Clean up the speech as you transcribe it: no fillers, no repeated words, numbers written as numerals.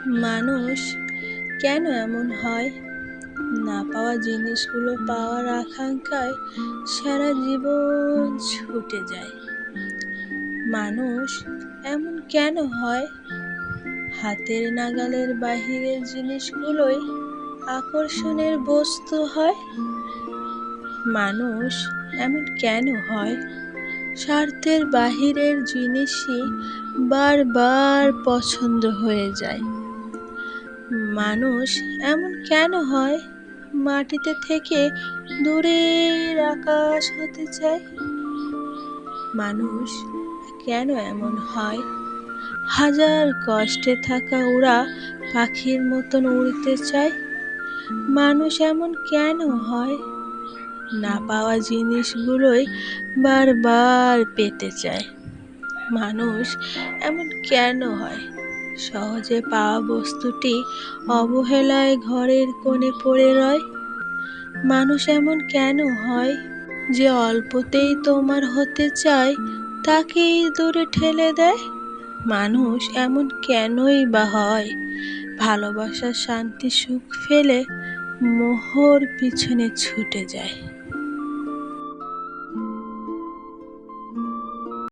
মানুষ কেন এমন হয়? না পাওয়া জিনিসগুলো পাওয়ার আকাঙ্ক্ষায় সারা জীবন ছুটে যায়। মানুষ এমন কেন হয়? হাতের নাগালের বাহিরের জিনিসগুলোই আকর্ষণের বস্তু হয়। মানুষ এমন কেন হয়? স্বার্থের বাহিরের জিনিসই বারবার পছন্দ হয়ে যায়। মানুষ এমন কেন হয়? মাটিতে থেকে দূরের আকাশ হতে চায়। মানুষ কেন এমন হয়? হাজার কষ্টে থাকা উড়া পাখির মতন উড়তে চায়। মানুষ এমন কেন হয়? না পাওয়া জিনিসগুলোই বারবার পেতে চায়। মানুষ এমন কেন হয়? সহজে পাওয়া বস্তুটি অবহেলায় ঘরের কোণে পড়ে রয়। মানুষ এমন কেন হয়? যে অল্পতেই তোমার হতে চায় তাকেই দূরে ঠেলে দেয়। মানুষ এমন কেনই বা হয়? ভালোবাসার শান্তি সুখ ফেলে মোহর পিছনে ছুটে যায়।